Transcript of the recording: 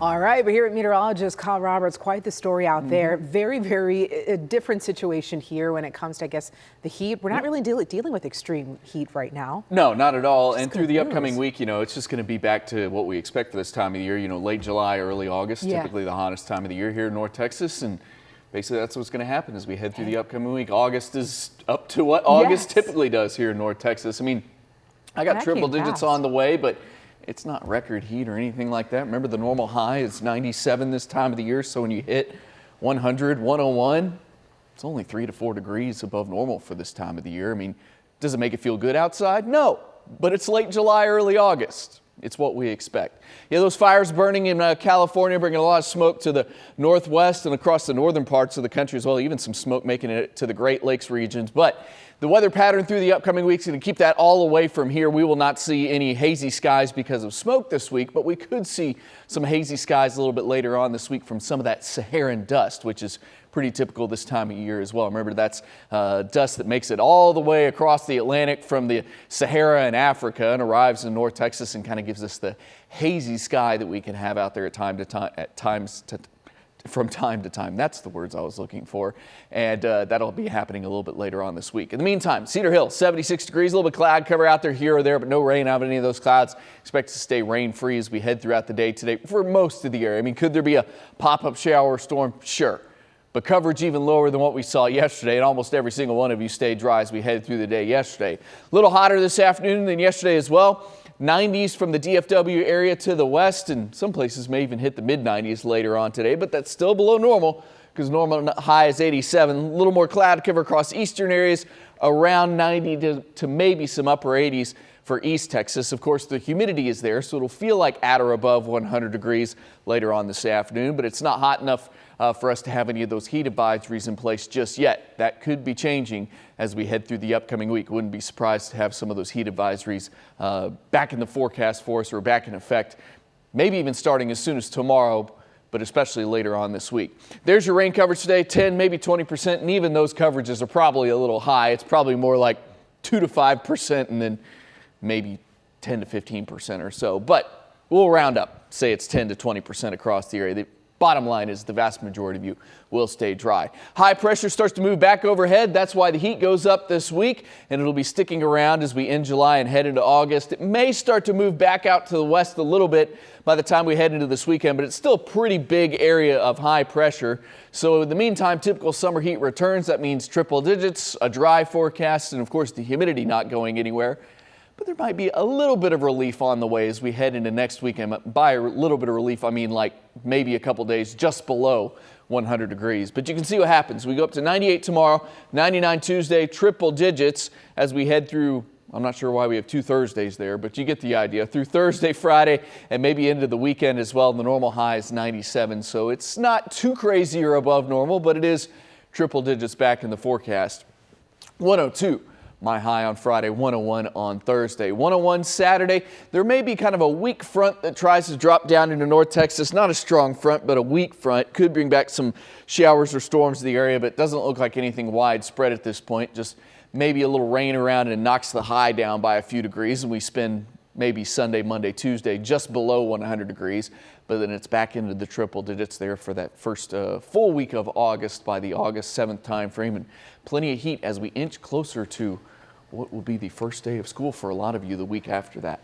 All right, but here at meteorologist Kyle Roberts, quite the story out there. Very, very different situation here when it comes to, I guess, the heat. We're not really dealing with extreme heat right now. No, not at all. And through the upcoming week, it's just going to be back to what we expect for this time of the year. Late July, early August, typically the hottest time of the year here in North Texas. And basically that's what's going to happen as we head through the upcoming week. August is up to what August typically does here in North Texas. I mean, I got triple digits on the way, but it's not record heat or anything like that. Remember, the normal high is 97 this time of the year. So when you hit 100, 101, it's only 3 to 4 degrees above normal for this time of the year. I mean, does it make it feel good outside? No, but it's late July, early August. It's what we expect. Yeah, those fires burning in California, bringing a lot of smoke to the northwest and across the northern parts of the country as well. Even some smoke making it to the Great Lakes regions. But the weather pattern through the upcoming weeks is going to keep that all away from here. We will not see any hazy skies because of smoke this week, but we could see some hazy skies a little bit later on this week from some of that Saharan dust, which is pretty typical this time of year as well. Remember, that's dust that makes it all the way across the Atlantic from the Sahara in Africa and arrives in North Texas and kind of gives us the hazy sky that we can have out there from time to time. That's the words I was looking for. And that'll be happening a little bit later on this week. In the meantime, Cedar Hill, 76 degrees, a little bit cloud cover out there here or there, but no rain out of any of those clouds. Expect to stay rain free as we head throughout the day today for most of the area. I mean, could there be a pop-up shower or storm? Sure. But coverage even lower than what we saw yesterday, and almost every single one of you stayed dry as we headed through the day yesterday. A little hotter this afternoon than yesterday as well. 90s from the DFW area to the west, and some places may even hit the mid-90s later on today, but that's still below normal because normal high is 87. A little more cloud cover across eastern areas, around 90 to maybe some upper 80s for East Texas. Of course, the humidity is there, so it'll feel like at or above 100 degrees later on this afternoon, but it's not hot enough for us to have any of those heat advisories in place just yet. That could be changing as we head through the upcoming week. Wouldn't be surprised to have some of those heat advisories back in the forecast for us or back in effect, maybe even starting as soon as tomorrow, but especially later on this week. There's your rain coverage today, 10, maybe 20%, and even those coverages are probably a little high. It's probably more like 2 to 5% and then maybe 10 to 15% or so, but we'll round up, say it's 10 to 20% across the area. The bottom line is the vast majority of you will stay dry. High pressure starts to move back overhead. That's why the heat goes up this week, and it'll be sticking around as we end July and head into August. It may start to move back out to the west a little bit by the time we head into this weekend, but it's still a pretty big area of high pressure. So in the meantime, typical summer heat returns. That means triple digits, a dry forecast, and of course the humidity not going anywhere. But there might be a little bit of relief on the way as we head into next weekend. By a little bit of relief, I mean like maybe a couple days just below 100 degrees. But you can see what happens. We go up to 98 tomorrow, 99 Tuesday, triple digits as we head through. I'm not sure why we have 2 Thursdays there, but you get the idea. Through Thursday, Friday, and maybe into the weekend as well. The normal high is 97, so it's not too crazy or above normal, but it is triple digits back in the forecast. 102. My high on Friday, 101 on Thursday. 101 Saturday. There may be kind of a weak front that tries to drop down into North Texas. Not a strong front, but a weak front. Could bring back some showers or storms to the area, but it doesn't look like anything widespread at this point. Just maybe a little rain around and it knocks the high down by a few degrees, and we spend maybe Sunday, Monday, Tuesday just below 100 degrees. But then it's back into the triple digits there for that first full week of August by the August 7th time frame. And plenty of heat as we inch closer to what will be the first day of school for a lot of you the week after that.